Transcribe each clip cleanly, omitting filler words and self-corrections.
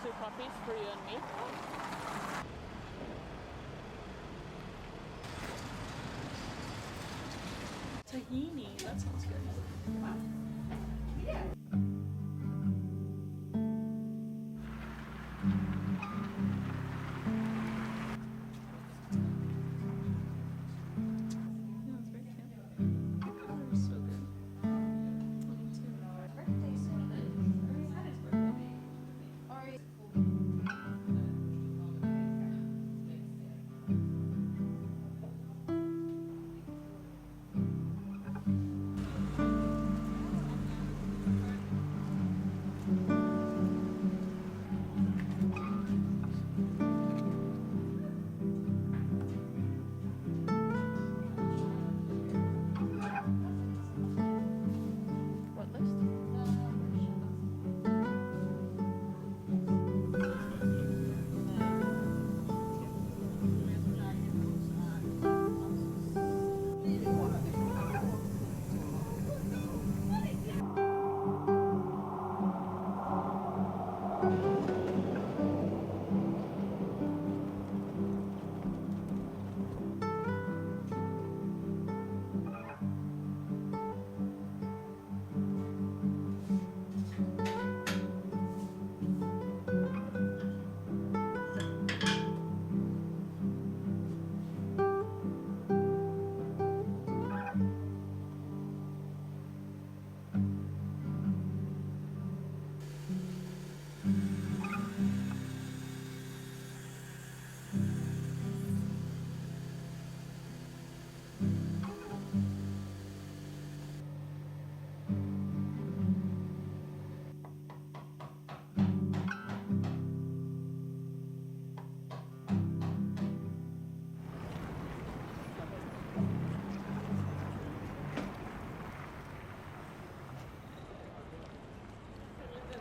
2 coffees for you and me. Tahini, that sounds good.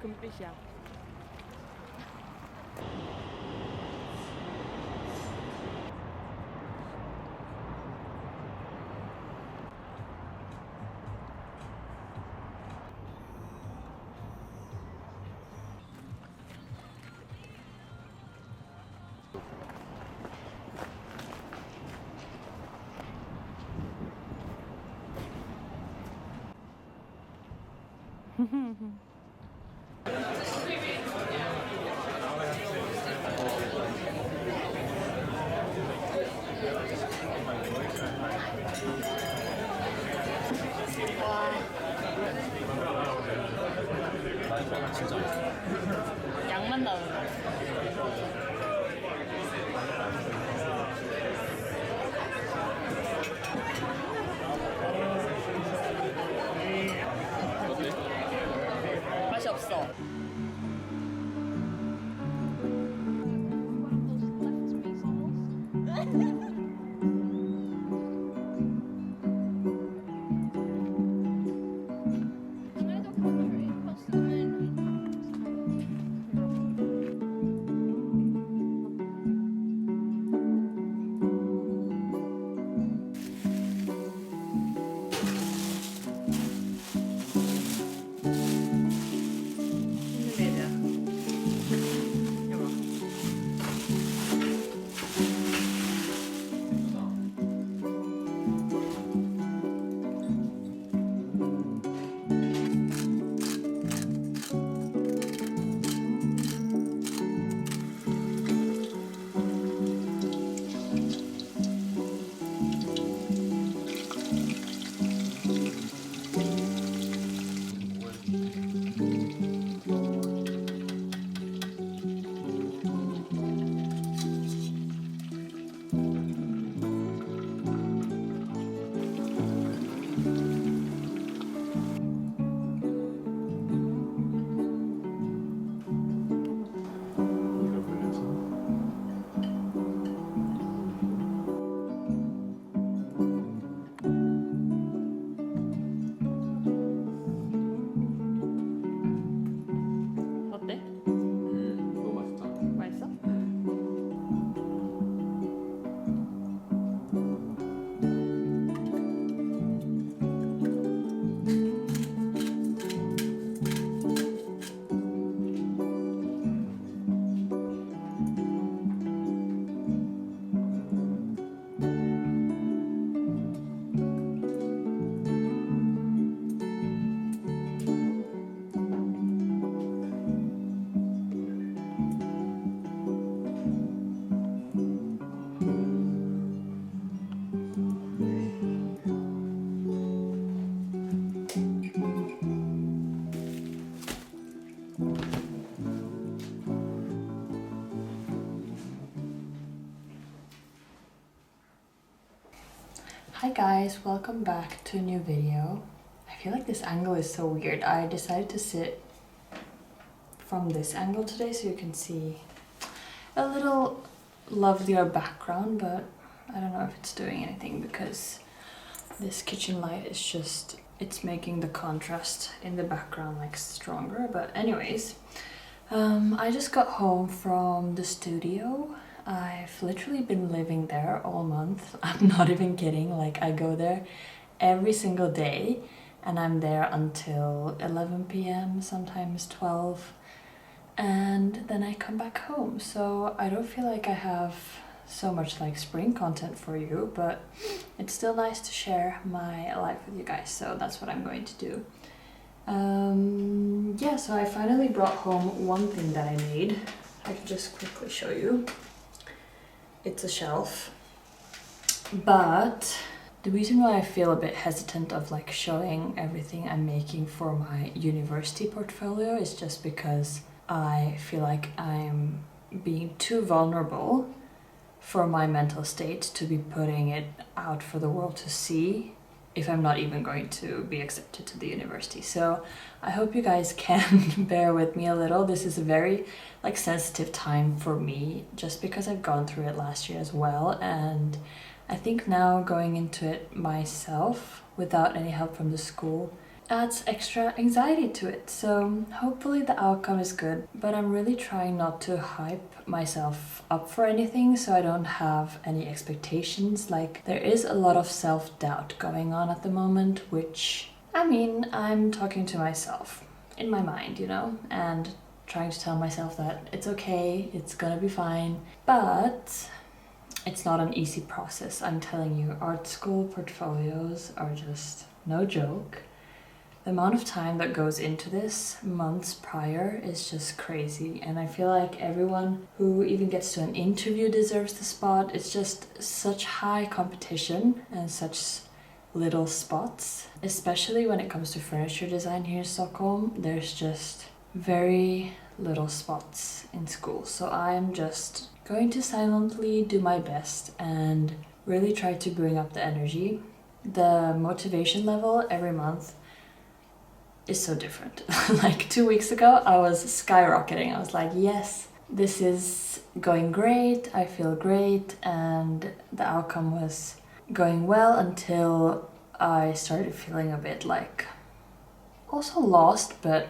금빛이야. 양만 나오는 거. 맛이 없어. guys, welcome back to a new video. I feel like this angle is so weird. I decided to sit from this angle today so you can see a little lovelier background, but I don't know if it's doing anything because this kitchen light is just, it's making the contrast in the background like stronger. But anyways, I just got home from the studio. I've literally been living there all month. I'm not even kidding. Like, I go there every single day and I'm there until 11 p.m, sometimes 12, and then I come back home. So I don't feel like I have so much like spring content for you, but it's still nice to share my life with you guys, so that's what I'm going to do. Yeah, so I finally brought home one thing that I made. I can just quickly show you. It's a shelf, but the reason why I feel a bit hesitant of like showing everything I'm making for my university portfolio is just because I feel like I'm being too vulnerable for my mental state to be putting it out for the world to see if I'm not even going to be accepted to the university. So I hope you guys can bear with me a little. This is a very like sensitive time for me just because I've gone through it last year as well, and I think now going into it myself without any help from the school adds extra anxiety to it. So hopefully the outcome is good, but I'm really trying not to hype myself up for anything so I don't have any expectations. Like, there is a lot of self-doubt going on at the moment, which, I mean, I'm talking to myself in my mind, you know, and trying to tell myself that it's okay, it's gonna be fine, but it's not an easy process. I'm telling you, art school portfolios are just no joke. The amount of time that goes into this months prior is just crazy, and I feel like everyone who even gets to an interview deserves the spot. It's just such high competition and such little spots, especially when it comes to furniture design here in Stockholm. There's just very little spots in school, so I'm just going to silently do my best and really try to bring up the energy. The motivation level every month is so different. Like 2 weeks ago, I was skyrocketing. I was like, yes, this is going great, I feel great, and the outcome was going well until I started feeling a bit like also lost, but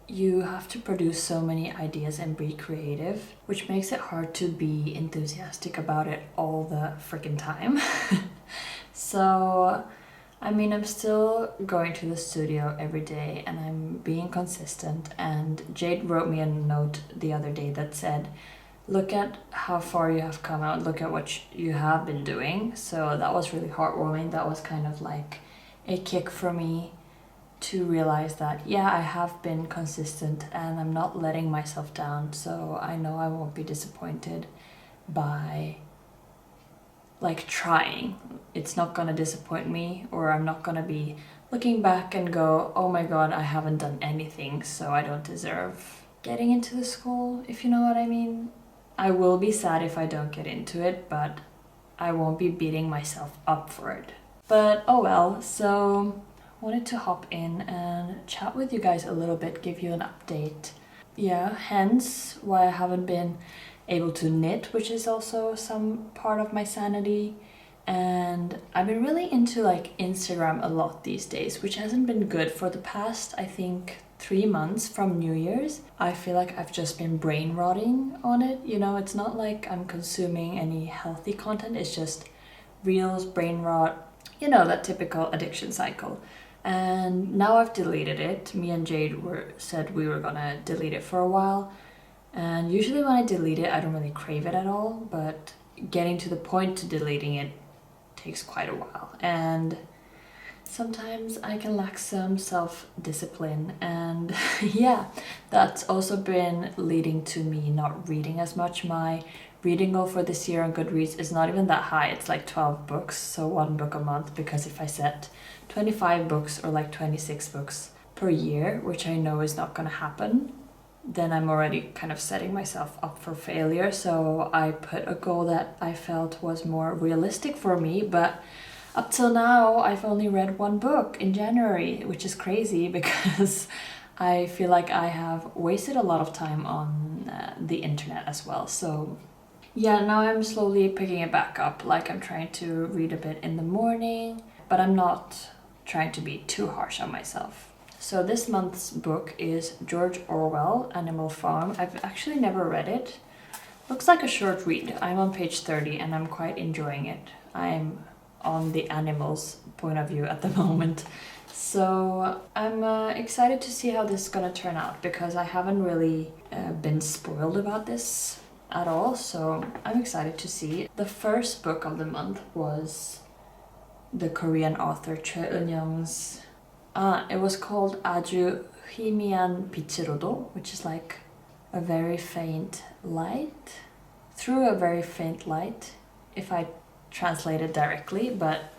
you have to produce so many ideas and be creative, which makes it hard to be enthusiastic about it all the freaking time. So I mean, I'm still going to the studio every day and I'm being consistent, and Jade wrote me a note the other day that said, look at how far you have come out, look at what you have been doing. So that was really heartwarming. That was kind of like a kick for me to realize that, yeah, I have been consistent and I'm not letting myself down. So I know I won't be disappointed by like trying. It's not gonna disappoint me, or I'm not gonna be looking back and go, oh my god, I haven't done anything, so I don't deserve getting into the school, if you know what I mean. I will be sad if I don't get into it, but I won't be beating myself up for it. But oh well. So wanted to hop in and chat with you guys a little bit, give you an update. Yeah, hence why I haven't been able to knit, which is also some part of my sanity. And I've been really into like Instagram a lot these days, which hasn't been good for the past, I think, 3 months from New Year's. I feel like I've just been brain rotting on it, you know. It's not like I'm consuming any healthy content, it's just reels, brain rot, you know, that typical addiction cycle. And now I've deleted it. Me and Jade said we were gonna delete it for a while. And usually when I delete it, I don't really crave it at all, but getting to the point to deleting it takes quite a while. And sometimes I can lack some self-discipline, and yeah, that's also been leading to me not reading as much. My reading goal for this year on Goodreads is not even that high. It's like 12 books, so 1 book a month, because if I set 25 books or like 26 books per year, which I know is not gonna happen, then I'm already kind of setting myself up for failure. So I put a goal that I felt was more realistic for me, but Up till now, I've only read one book in January, which is crazy because I feel like I have wasted a lot of time on the internet as well. So yeah, now I'm slowly picking it back up. Like I'm trying to read a bit in the morning, but I'm not trying to be too harsh on myself. So this month's book is George Orwell, Animal Farm. I've actually never read it. Looks like a short read. I'm on page 30 and I'm quite enjoying it. I'm on the animals' point of view at the moment. So I'm excited to see how this is gonna turn out because I haven't really been spoiled about this at all, so I'm excited to see. The first book of the month was the Korean author Choi Eun-young's it was called 아주 희미한 빛으로도, which is like a very faint light, through a very faint light, if I translate it directly. But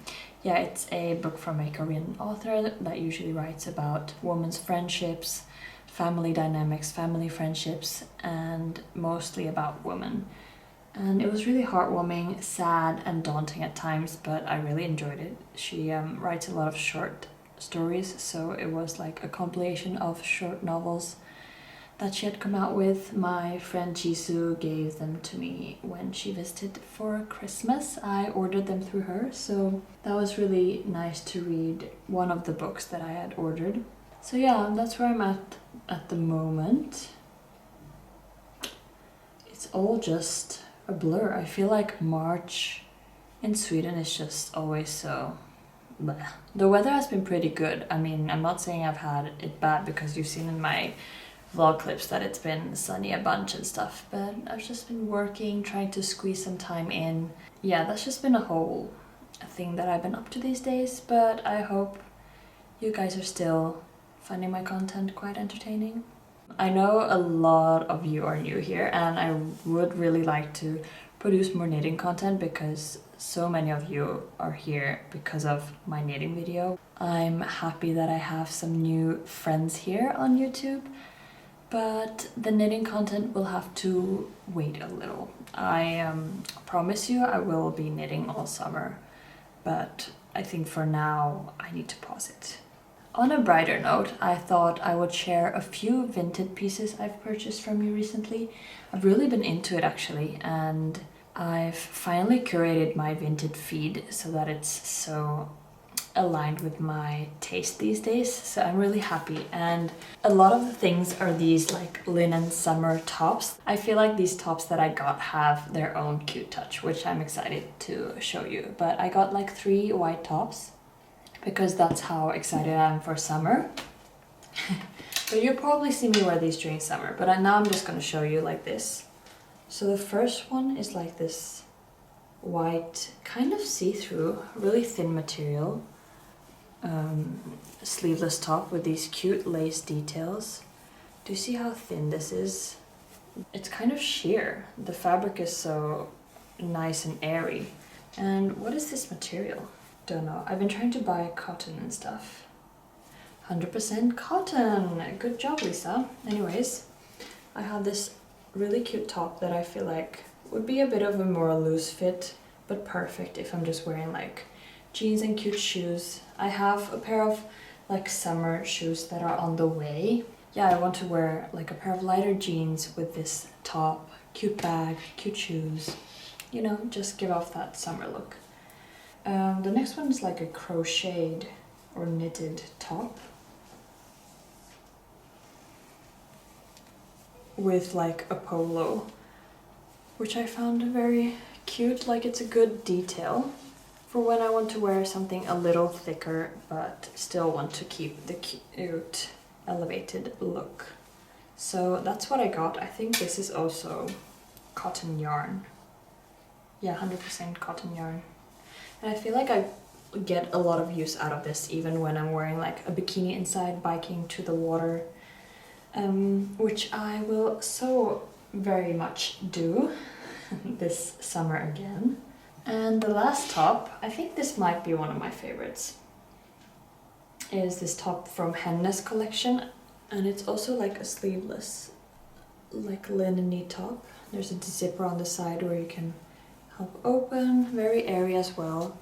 yeah, it's a book from a Korean author that usually writes about women's friendships, family dynamics, family friendships, and mostly about women. And it was really heartwarming, sad, and daunting at times, but I really enjoyed it. She writes a lot of short stories, so it was like a compilation of short novels that she had come out with. My friend Jisoo gave them to me when she visited for Christmas. I ordered them through her, so that was really nice to read one of the books that I had ordered. So yeah, that's where I'm at the moment. It's all just a blur. I feel like March in Sweden is just always so bleh. The weather has been pretty good. I mean, I'm not saying I've had it bad because you've seen in my vlog clips that it's been sunny a bunch and stuff, but I've just been working, trying to squeeze some time in. Yeah, that's just been a whole thing that I've been up to these days, but I hope you guys are still finding my content quite entertaining. I know a lot of you are new here and I would really like to produce more knitting content because so many of you are here because of my knitting video. I'm happy that I have some new friends here on YouTube, but the knitting content will have to wait a little. I promise you I will be knitting all summer, but I think for now I need to pause it. On a brighter note, I thought I would share a few vintage pieces I've purchased from you recently. I've really been into it actually, and I've finally curated my vintage feed so that it's so aligned with my taste these days, so I'm really happy. And a lot of the things are these like linen summer tops. I feel like these tops that I got have their own cute touch, which I'm excited to show you. But I got like 3 white tops because that's how excited I am for summer. But you'll probably see me wear these during summer, but now I'm just gonna show you like this. So the first one is like this white, kind of see-through, really thin material, sleeveless top with these cute lace details. Do you see how thin this is? It's kind of sheer. The fabric is so nice and airy. And what is this material? Don't know. I've been trying to buy cotton and stuff. 100% cotton! Good job, Lisa. Anyways, I have this really cute top that I feel like would be a bit of a more loose fit, but perfect if I'm just wearing like jeans and cute shoes. I have a pair of like summer shoes that are on the way. Yeah, I want to wear like a pair of lighter jeans with this top, cute bag, cute shoes. You know, just give off that summer look. The next one is like a crocheted or knitted top with like a polo, which I found very cute. Like it's a good detail for when I want to wear something a little thicker but still want to keep the cute elevated look. So that's what I got. I think this is also cotton yarn. Yeah, 100% cotton yarn. And I feel like I get a lot of use out of this even when I'm wearing like a bikini inside biking to the water, which I will so very much do this summer again. And the last top, I think this might be one of my favorites, is this top from Hennes collection, and it's also like a sleeveless, like linen-y top. There's a zipper on the side where you can help open, very airy as well.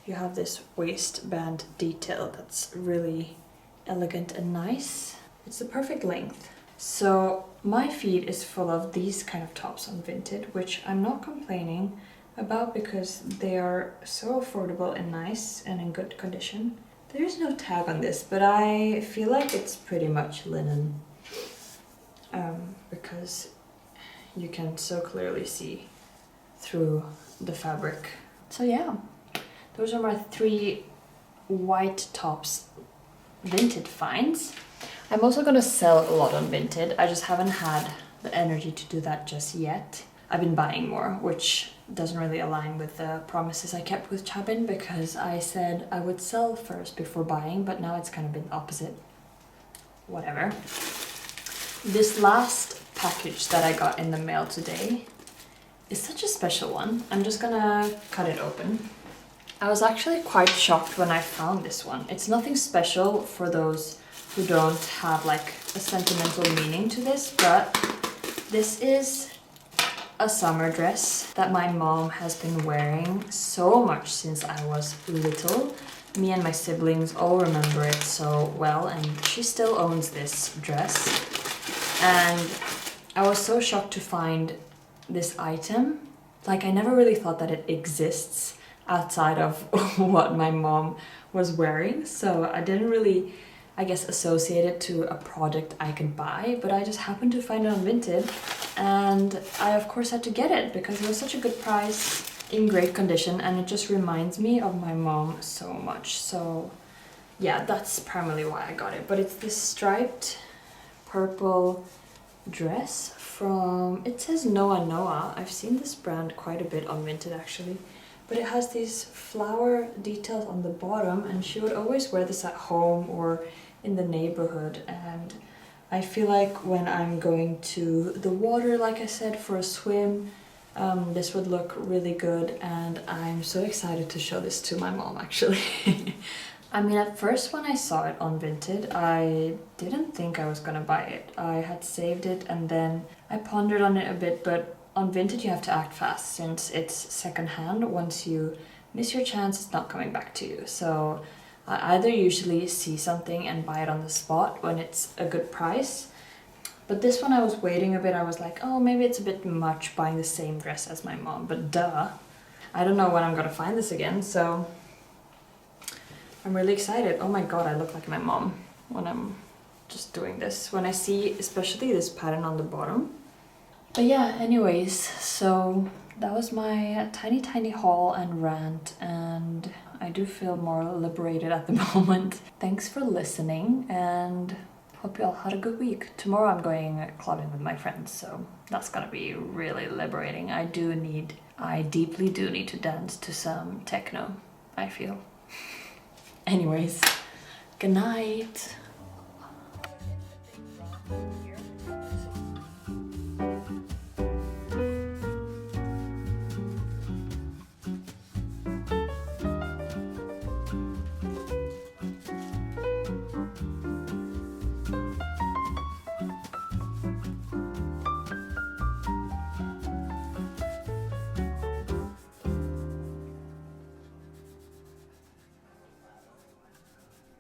you have this waistband detail that's really elegant and nice. It's the perfect length. So my feed is full of these kind of tops on Vinted, which I'm not complaining about because they are so affordable and nice and in good condition. There is no tag on this, but I feel like it's pretty much linen because you can so clearly see through the fabric. So yeah, those are my 3 white tops Vinted finds. I'm also gonna sell a lot on Vinted. I just haven't had the energy to do that just yet. I've been buying more, which doesn't really align with the promises I kept with Chabin because I said I would sell first before buying, but now it's kind of been opposite. Whatever. This last package that I got in the mail today is such a special one. I'm just gonna cut it open. I was actually quite shocked when I found this one. It's nothing special for those who don't have like a sentimental meaning to this, but this is a summer dress that my mom has been wearing so much since I was little. Me and my siblings all remember it so well, and she still owns this dress. And I was so shocked to find this item. Like, I never really thought that it exists outside of what my mom was wearing, so I didn't really, I guess, associate it to a product I could buy, but I just happened to find it on Vinted, and I of course had to get it because it was such a good price, in great condition, and it just reminds me of my mom so much. So yeah, that's primarily why I got it. But it's this striped purple dress from, it says Noa Noa. I've seen this brand quite a bit on Vinted actually, but it has these flower details on the bottom, and she would always wear this at home or in the neighborhood. And I feel like when I'm going to the water, like I said, for a swim, this would look really good, and I'm so excited to show this to my mom actually. I mean, at first when I saw it on Vinted, I didn't think I was gonna buy it. I had saved it and then I pondered on it a bit, but on Vinted you have to act fast since it's secondhand. Once you miss your chance, it's not coming back to you. So I either usually see something and buy it on the spot when it's a good price. But this one I was waiting a bit. I was like, oh, maybe it's a bit much buying the same dress as my mom, but duh. I don't know when I'm gonna find this again, so I'm really excited. Oh my god, I look like my mom when I'm just doing this. When I see especially this pattern on the bottom. But yeah, anyways, so that was my tiny haul and rant, and I do feel more liberated at the moment. Thanks for listening, and hope you all had a good week. Tomorrow I'm going clubbing with my friends, so that's gonna be really liberating. I deeply do need to dance to some techno, I feel. Anyways, good night.